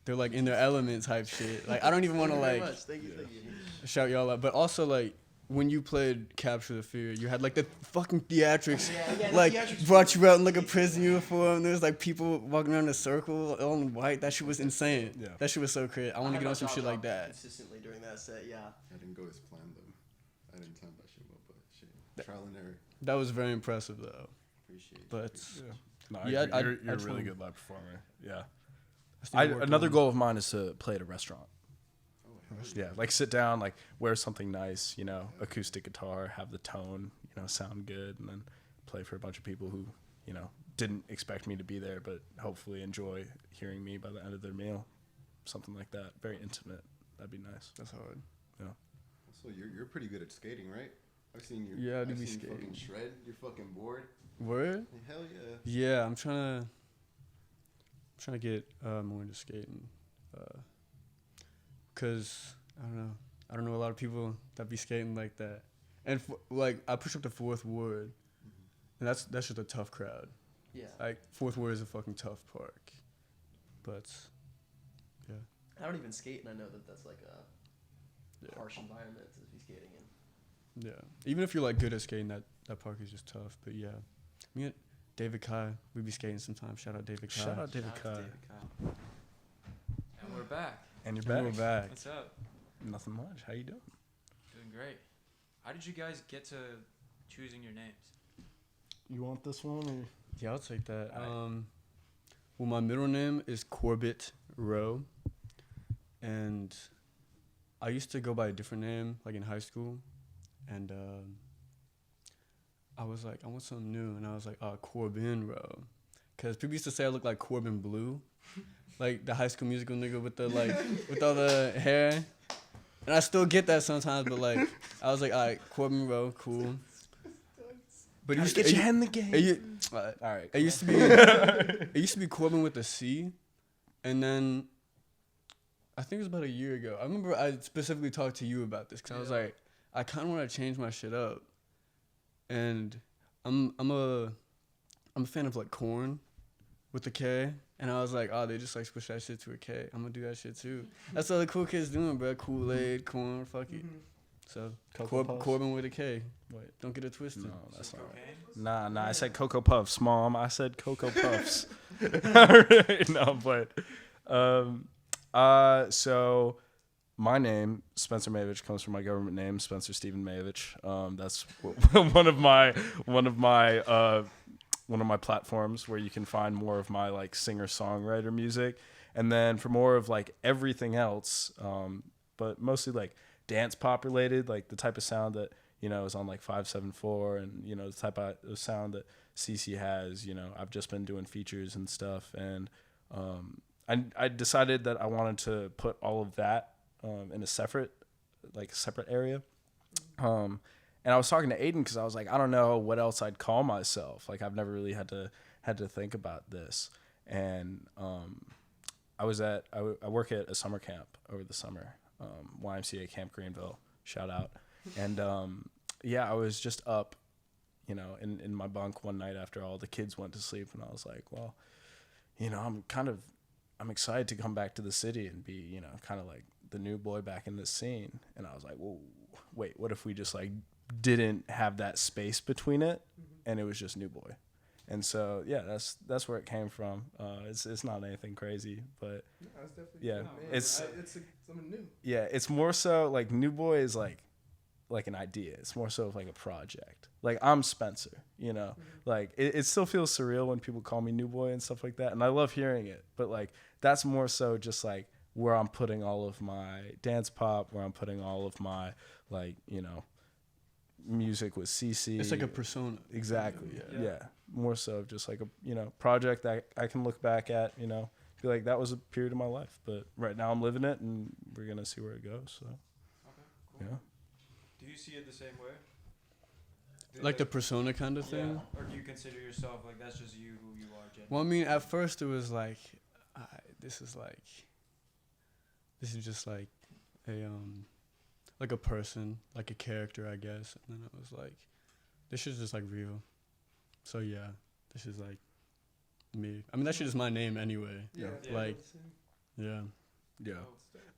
they're like in their element type shit. Like I don't even want to like Thank you. shout y'all out, but also like when you played Capture the Fear, you had like the fucking theatrics, like brought you out in like a prison uniform. There's like people walking around in a circle all in white. That shit was insane. Yeah. That shit was so crazy. I want to get on some shit like that. Consistently during that set, yeah. I didn't go as planned though. I didn't plan that shit well, but shit, trial and error. That was very impressive though. Appreciate it. But No, Yeah, you're a I'd really want- good live performer. Yeah. I still worked Another on- goal of mine is to play at a restaurant. Oh, hell Yeah, like sit down, like wear something nice, you know, acoustic guitar, have the tone, you know, sound good, and then play for a bunch of people who, you know, didn't expect me to be there, but hopefully enjoy hearing me by the end of their meal. Something like that. Very intimate. That'd be nice. That's hard. So you're pretty good at skating, right? I've seen you. Yeah, I do I've be seen you skating. fucking shred your fucking board. Word? Hell yeah. Yeah, I'm trying to get more into skating, cause I don't know a lot of people that be skating like that, and like I push up to Fourth Ward, and that's just a tough crowd. Yeah. Like Fourth Ward is a fucking tough park, but yeah. I don't even skate, and I know that that's like a harsh environment to be skating in. Yeah. Even if you're like good at skating, that park is just tough. But yeah, me and David Kai, we be skating sometimes. Shout out David Kai. Shout out David Shout out Kai. to David Kyle. And we're back. And you're And back. we're back. What's up? Nothing much. How you doing? Doing great. How did you guys get to choosing your names? You want this one or? Yeah, I'll take that. Alright. Well, my middle name is Korbin Roe, and I used to go by a different name, like in high school, and I was like, I want something new, and I was like, Korbin Roe, because people used to say I look like Corbin Blue, like the High School Musical nigga with the like with all the hair, and I still get that sometimes, but like I was like, all right, Korbin Roe, cool. But it used to, get your head in the game. all right. It used to be it used to be Corbin with a C, and then I think it was about a year ago. I remember I specifically talked to you about this because I was like, I kind of want to change my shit up, and I'm a fan of like corn with the K, and I was like, oh, they just like switch that shit to a K. I'm gonna do that shit too. That's all the cool kids doing, bro. Kool-Aid, corn, fuck it. So Corbin with a K. Wait, don't get it twisted. No, that's not Cocaine? right. Nah, I said Cocoa Puffs, Mom. I said Cocoa Puffs. No, but so my name, Spencer Mayevich, comes from my government name, Spencer Stephen Mayevich. That's one of my platforms where you can find more of my like singer-songwriter music, and then for more of like everything else, but mostly like dance pop related, like the type of sound that, you know, is on like 574, and, you know, the type of sound that CC has. You know, I've just been doing features and stuff, and I decided that I wanted to put all of that in a separate area. And I was talking to Aiden because I was like, I don't know what else I'd call myself. Like, I've never really had to think about this. And I work at a summer camp over the summer, YMCA Camp Greenville, shout out. And I was just up, you know, in my bunk one night after all the kids went to sleep, and I was like, well, you know, I'm excited to come back to the city and be, you know, kind of like the new boy back in this scene. And I was like, whoa, wait, what if we just like didn't have that space between it, and it was just new boy? And so yeah, that's where it came from. It's not anything crazy, but No, it's definitely yeah, man, it's something new. yeah, it's more so like new boy is like an idea. It's more so of like a project. Like, I'm Spencer, you know? Like, it still feels surreal when people call me New Boy and stuff like that. And I love hearing it. But, like, that's more so just, like, where I'm putting all of my dance pop, where I'm putting all of my, like, you know, music with CC. It's like a persona. Exactly. Yeah. More so just like a, you know, project that I can look back at, you know, be like, that was a period of my life. But right now I'm living it, and we're going to see where it goes. So, Okay, cool. yeah. Do you see it the same way? Like the persona kind of thing? Yeah. Or do you consider yourself like that's just you who you are, genuinely? Well, I mean, at first it was like, this is just like a person, like a character, I guess. And then it was like, this is just like real. So yeah, this is like me. I mean, that shit is my name anyway. Yeah. Like, yeah. Yeah.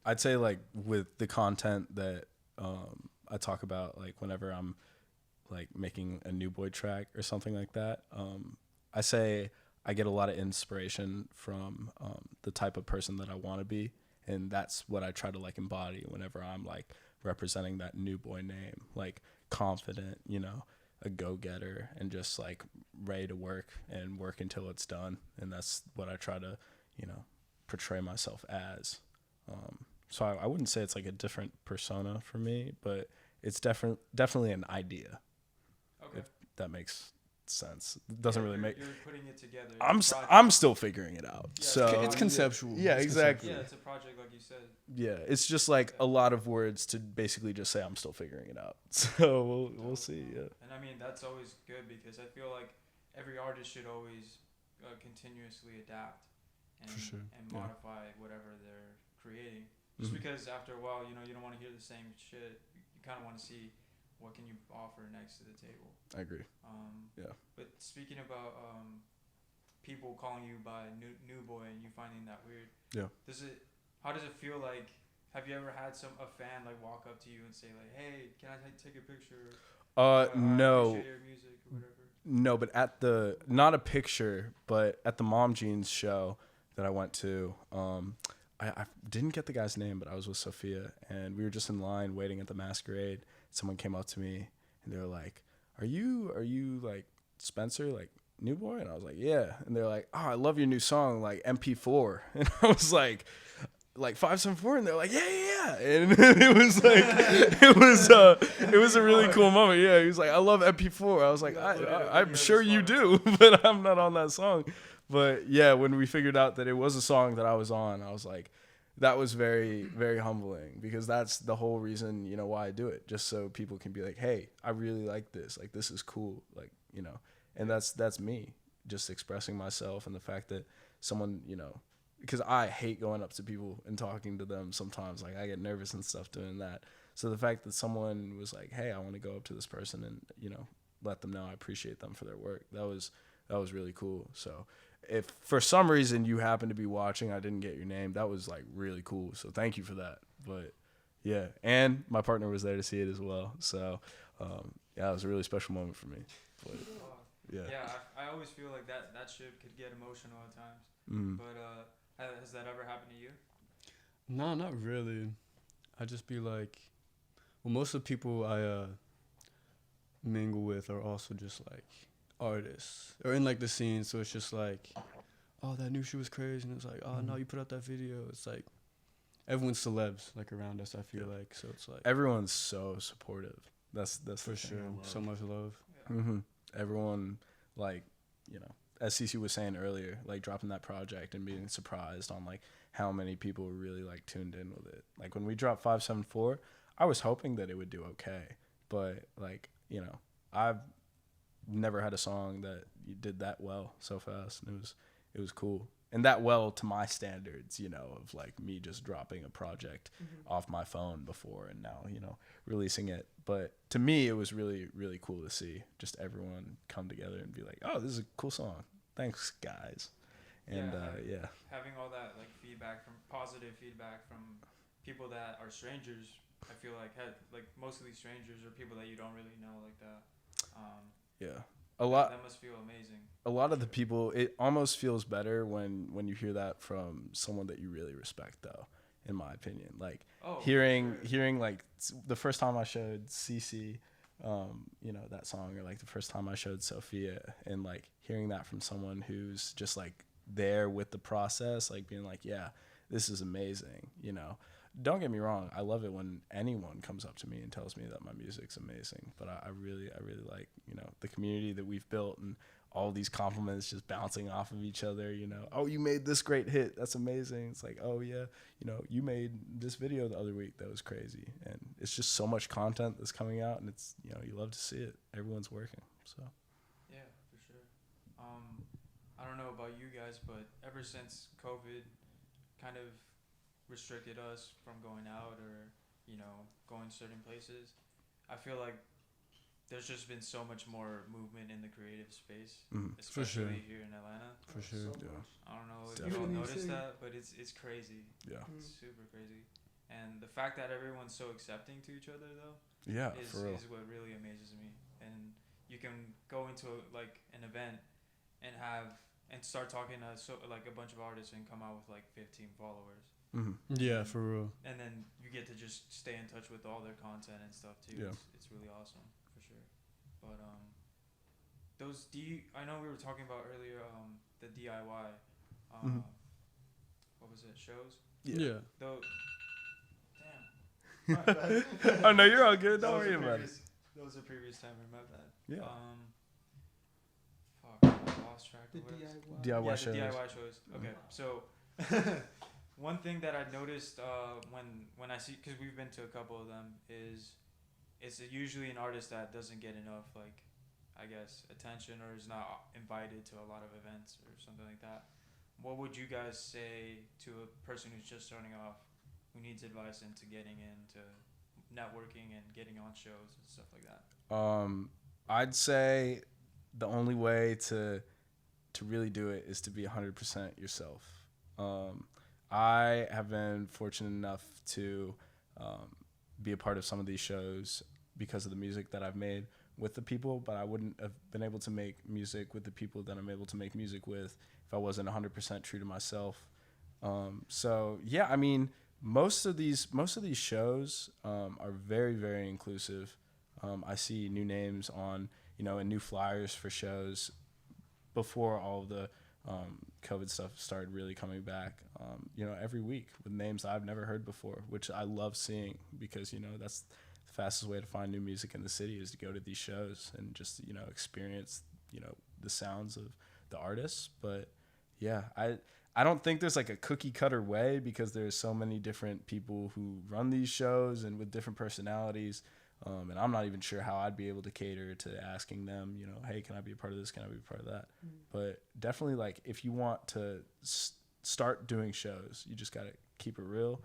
I'd say, like, with the content that I talk about, like, whenever I'm, like, making a New Boy track or something like that, I say I get a lot of inspiration from the type of person that I want to be. And that's what I try to, like, embody whenever I'm, like, representing that New Boy name. Like, confident, you know, a go-getter, and just, like, ready to work and work until it's done. And that's what I try to, you know, portray myself as. So I wouldn't say it's, like, a different persona for me, but it's definitely an idea. Okay. If that makes sense. It doesn't really make. You're putting it together. I'm still figuring it out. Yeah, So It's conceptual. Yeah, It's exactly. Yeah, it's a project like you said. Yeah, it's just like a lot of words to basically just say I'm still figuring it out. So we'll see. Yeah. And I mean that's always good because I feel like every artist should always continuously adapt and, For sure. and modify whatever they're creating. Just because after a while, you know, you don't want to hear the same shit. You kind of want to see what can you offer next to the table. I agree. Yeah. But speaking about people calling you by new boy and you finding that weird. Yeah. How does it feel like? Have you ever had a fan like walk up to you and say like, "Hey, can I take a picture?" No. I appreciate your music or whatever. No, but not a picture, but at the Mom Jeans show that I went to, I didn't get the guy's name, but I was with Sophia, and we were just in line waiting at the masquerade. Someone came up to me, and they were like, "Are you like Spencer, like New Boy?" And I was like, "Yeah." And they're like, "Oh, I love your new song, like MP4." And I was like 574, and they're like, yeah. And it was like, it was a really cool moment. Yeah, he was like, "I love MP4." I was like, I'm sure you do, but I'm not on that song. But yeah, when we figured out that it was a song that I was on, I was like, that was very, very humbling, because that's the whole reason, you know, why I do it, just so people can be like, "Hey, I really like this. Like, this is cool." Like, you know, and that's me just expressing myself, and the fact that someone, you know, because I hate going up to people and talking to them sometimes. Like, I get nervous and stuff doing that. So the fact that someone was like, "Hey, I want to go up to this person and, you know, let them know I appreciate them for their work," that was really cool. So if for some reason you happen to be watching, I didn't get your name, that was like really cool. So thank you for that. But yeah, and my partner was there to see it as well. So yeah, it was a really special moment for me. But yeah. Yeah, I always feel like that shit could get emotional at times. Mm. But has that ever happened to you? No, not really. I just be like, well, most of the people I mingle with are also just like artists or in like the scene. So it's just like, "Oh, that new shoe was crazy," and it's like, "Oh no, you put out that video." It's like everyone's celebs like around us, I feel like. So it's like Everyone's so supportive. That's for sure. So much love. Mm-hmm. Everyone, like, you know, as CC was saying earlier, like dropping that project and being surprised on like how many people were really like tuned in with it. Like when we dropped 574, I was hoping that it would do okay, but like, you know, I've never had a song that did that well so fast, and it was cool, and that well to my standards, you know, of like me just dropping a project off my phone before and now, you know, releasing it. But to me, it was really, really cool to see just everyone come together and be like, "Oh, this is a cool song. Thanks, guys." And yeah. Having all that like positive feedback from people that are strangers, I feel like mostly strangers or people that you don't really know like that. Yeah. That must feel amazing. A lot of the people, it almost feels better when you hear that from someone that you really respect, though, in my opinion. Like hearing like the first time I showed CC you know, that song, or like the first time I showed Sophia, and like hearing that from someone who's just like there with the process, like being like, yeah, this is amazing, you know. Don't get me wrong, I love it when anyone comes up to me and tells me that my music's amazing, but I really like, you know, the community that we've built, and all these compliments just bouncing off of each other, you know. Oh, you made this great hit, that's amazing. It's like, oh yeah, you know, you made this video the other week, that was crazy. And it's just so much content that's coming out, and it's, you know, you love to see it. Everyone's working, so. Yeah, for sure. I don't know about you guys, but ever since COVID kind of restricted us from going out or, you know, going certain places, I feel like there's just been so much more movement in the creative space, especially here in Atlanta. For sure. Yeah. I don't know if you Definitely. all noticed that, but it's crazy. Yeah. It's super crazy. And the fact that everyone's so accepting to each other, though, Yeah, is for real. what really amazes me. And you can go into like an event and start talking to like a bunch of artists and come out with like 15 followers. Mm-hmm. Yeah, for real. And then you get to just stay in touch with all their content and stuff too. Yeah. It's really awesome for sure. But I know we were talking about earlier the DIY. What was it? Shows? Yeah. Though. Oh no, you're all good. Don't worry about it. That was a previous time. My bad. Yeah. Fuck, I lost track The of what it was. DIY Yeah, shows. the DIY shows. Okay, so one thing that I noticed when I see, because we've been to a couple of them, is it's usually an artist that doesn't get enough, like, I guess, attention, or is not invited to a lot of events or something like that. What would you guys say to a person who's just starting off, who needs advice into getting into networking and getting on shows and stuff like that? I'd say the only way to really do it is to be 100% yourself. I have been fortunate enough to be a part of some of these shows because of the music that I've made with the people, but I wouldn't have been able to make music with the people that I'm able to make music with if I wasn't 100% true to myself. So yeah, I mean, most of these shows are very, very inclusive. I see new names on, you know, and new flyers for shows before all of the COVID stuff started really coming back, you know, every week with names I've never heard before, which I love seeing because, you know, that's the fastest way to find new music in the city is to go to these shows and just, you know, experience, you know, the sounds of the artists. But yeah, I don't think there's like a cookie cutter way because there's so many different people who run these shows and with different personalities. And I'm not even sure how I'd be able to cater to asking them, you know, hey, can I be a part of this? Can I be a part of that? Mm-hmm. But definitely, like, if you want to start doing shows, you just got to keep it real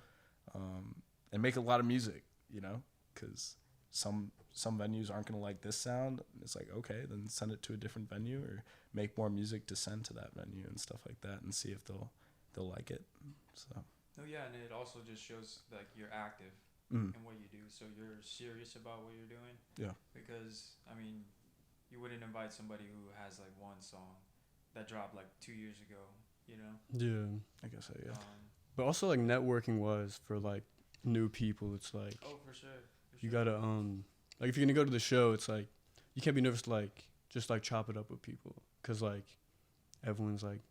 and make a lot of music, you know, because some venues aren't going to like this sound. It's like, okay, then send it to a different venue or make more music to send to that venue and stuff like that and see if they'll like it. So. Oh, yeah, and it also just shows, like, you're active. Mm. And what you do, so you're serious about what you're doing. Yeah. Because I mean, you wouldn't invite somebody who has like one song that dropped like 2 years ago, you know? Yeah, I guess so. Yeah. But also like networking was for like new people. It's like for sure. You gotta like if you're gonna go to the show, it's like you can't be nervous to like just like chop it up with people because like everyone's like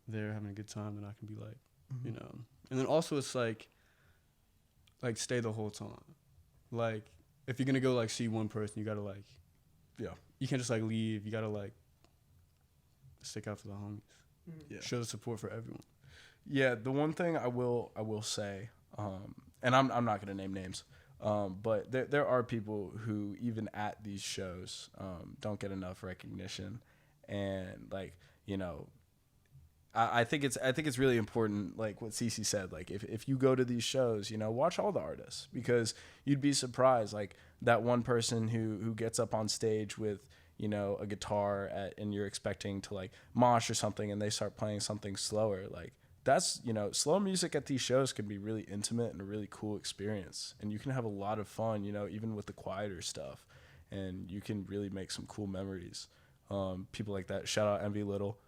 there having a good time, and I can be like, you know. And then also it's like stay the whole time. Like, if you're gonna go, like, see one person, you gotta, like, yeah. You can't just, like, leave. You gotta, like, stick out for the homies. Yeah. Show the support for everyone. Yeah, the one thing I will say, and I'm not gonna name names, but there are people who even at these shows don't get enough recognition, and like, you know, I think it's really important, like what Cece said, like if you go to these shows, you know, watch all the artists, because you'd be surprised, like that one person who gets up on stage with, you know, a guitar and you're expecting to like mosh or something, and they start playing something slower. Like, that's, you know, slow music at these shows can be really intimate and a really cool experience, and you can have a lot of fun, you know, even with the quieter stuff, and you can really make some cool memories. People like that. Shout out Envy Little.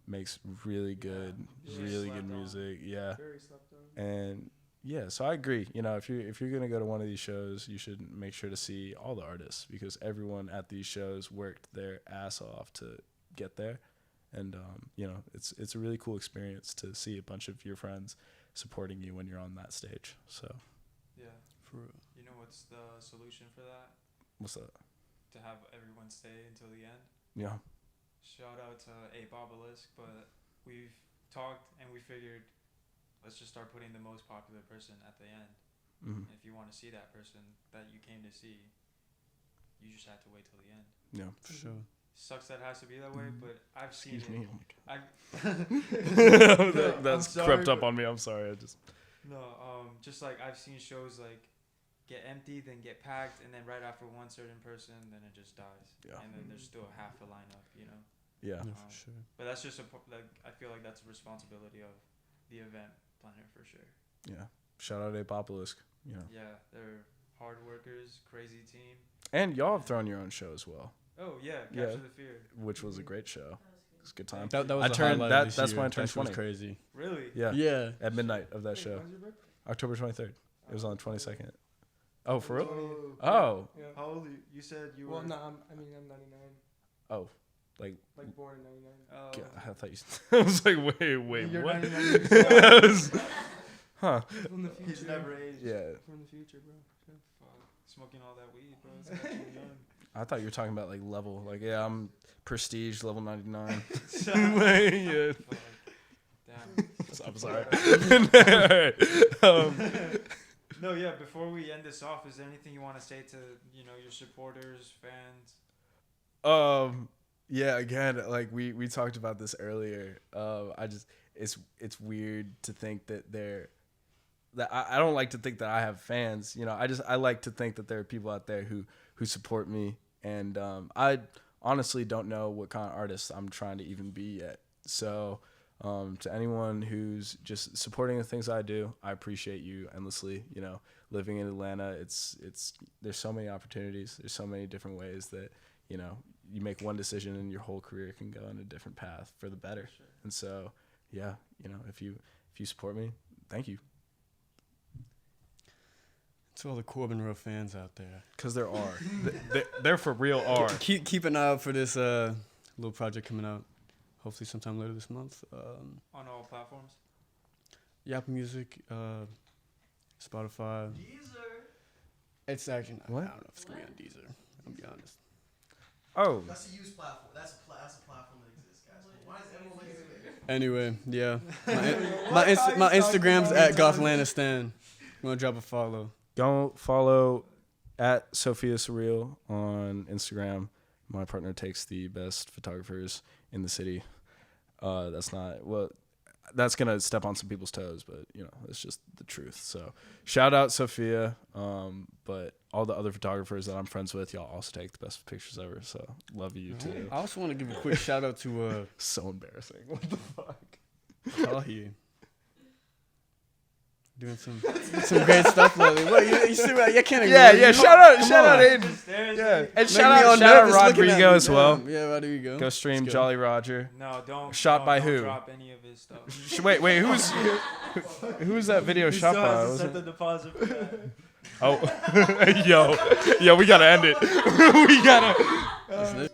Makes really good, really good music. Yeah. Very slept on. And Yeah, so I agree. You know, if you're gonna go to one of these shows, you should make sure to see all the artists because everyone at these shows worked their ass off to get there, and you know, it's a really cool experience to see a bunch of your friends supporting you when you're on that stage. So Yeah. For real. You know what's the solution for that? what's that? To have everyone stay until the end. Yeah, Shout out to Ape Obelisk, but we've talked and we figured let's just start putting the most popular person at the end. mm-hmm. And if you want to see that person that you came to see, you just have to wait till the end. Yeah. For sure. Sucks that it has to be that way, but I've seen Excuse me. it. Oh my I've God. That's I'm sorry, crept up but- on me. I'm sorry. I just. No, just like I've seen shows like get empty, then get packed, and then right after one certain person, then it just dies. Yeah. And then there's still half the lineup, you know. Yeah. Yeah, for sure. But that's just like I feel like that's a responsibility of the event planner for sure. Yeah. Shout out Ape Obelisk. You know. Yeah, they're hard workers, crazy team. And y'all have thrown your own show as well, Oh yeah, Yeah. Capture the Fear. which was a great show. It was a good time. That was I the turned- highlight that- of this that's year. when I turned That shit was 20. crazy. Really? Yeah. Yeah. At midnight of that Wait, show. when's your birthday? October 23rd. It was on the 22nd. Oh, for real? Oh. Oh. Yeah. How old are you? You said you Well, were. no, I'm 99. Oh. Like, Like born in 99. Oh. God, I thought you. I was like, wait, You're what? 99 years old. Huh? From the future. He's never aged. Yeah. From the future, bro. Yeah. Fuck. Smoking all that weed, bro. It's got you young. I thought you were talking about like level. Like, yeah, I'm prestige level 99. Fuck. Yeah. Damn. I'm sorry. All right. No, yeah. Before we end this off, is there anything you want to say to your supporters, fans? Yeah, again, like we talked about this earlier. It's weird to think that I don't like to think that I have fans. You know, I like to think that there are people out there who support me, and I honestly don't know what kind of artist I'm trying to even be yet. So to anyone who's just supporting the things I do, I appreciate you endlessly. You know, living in Atlanta, it's there's so many opportunities. There's so many different ways that, you know, you make one decision and your whole career can go in a different path for the better. Sure. And so, yeah, you know, if you support me, thank you. To all the Korbin Roe fans out there. Because there are. They're for real are. Keep an eye out for this little project coming out. Hopefully sometime later this month. On all platforms. Apple Music, Spotify. Deezer. It's actually not, What? I don't know if it's gonna be on Deezer. I'll be honest. Oh. That's a used platform. That's a platform that exists, guys. Why is everyone like it? Anyway, yeah. My Instagram's at Gothlandistan. You wanna drop a follow? Go follow at Sophia Surreal on Instagram. My partner takes the best photographers in the city. That's gonna step on some people's toes, but you know, it's just the truth. So shout out Sophia. But all the other photographers that I'm friends with, y'all also take the best pictures ever. So love you too. I also want to give a quick shout out to So embarrassing. What the fuck? Tahi. Doing some great stuff lately. What, you see what? You can't ignore it. Yeah. Come Shout on. out Aiden. Yeah, and Make shout me all out nervous looking at Rodrigo me. as well. Yeah, Rodrigo. Go stream Let's go. Jolly Roger. No, don't. Shot no, by don't who? Drop any of his stuff. Wait, who's that video He shot still by? hasn't Was sent it- the deposit for that. Oh, yo, we gotta end it. We gotta. That's it.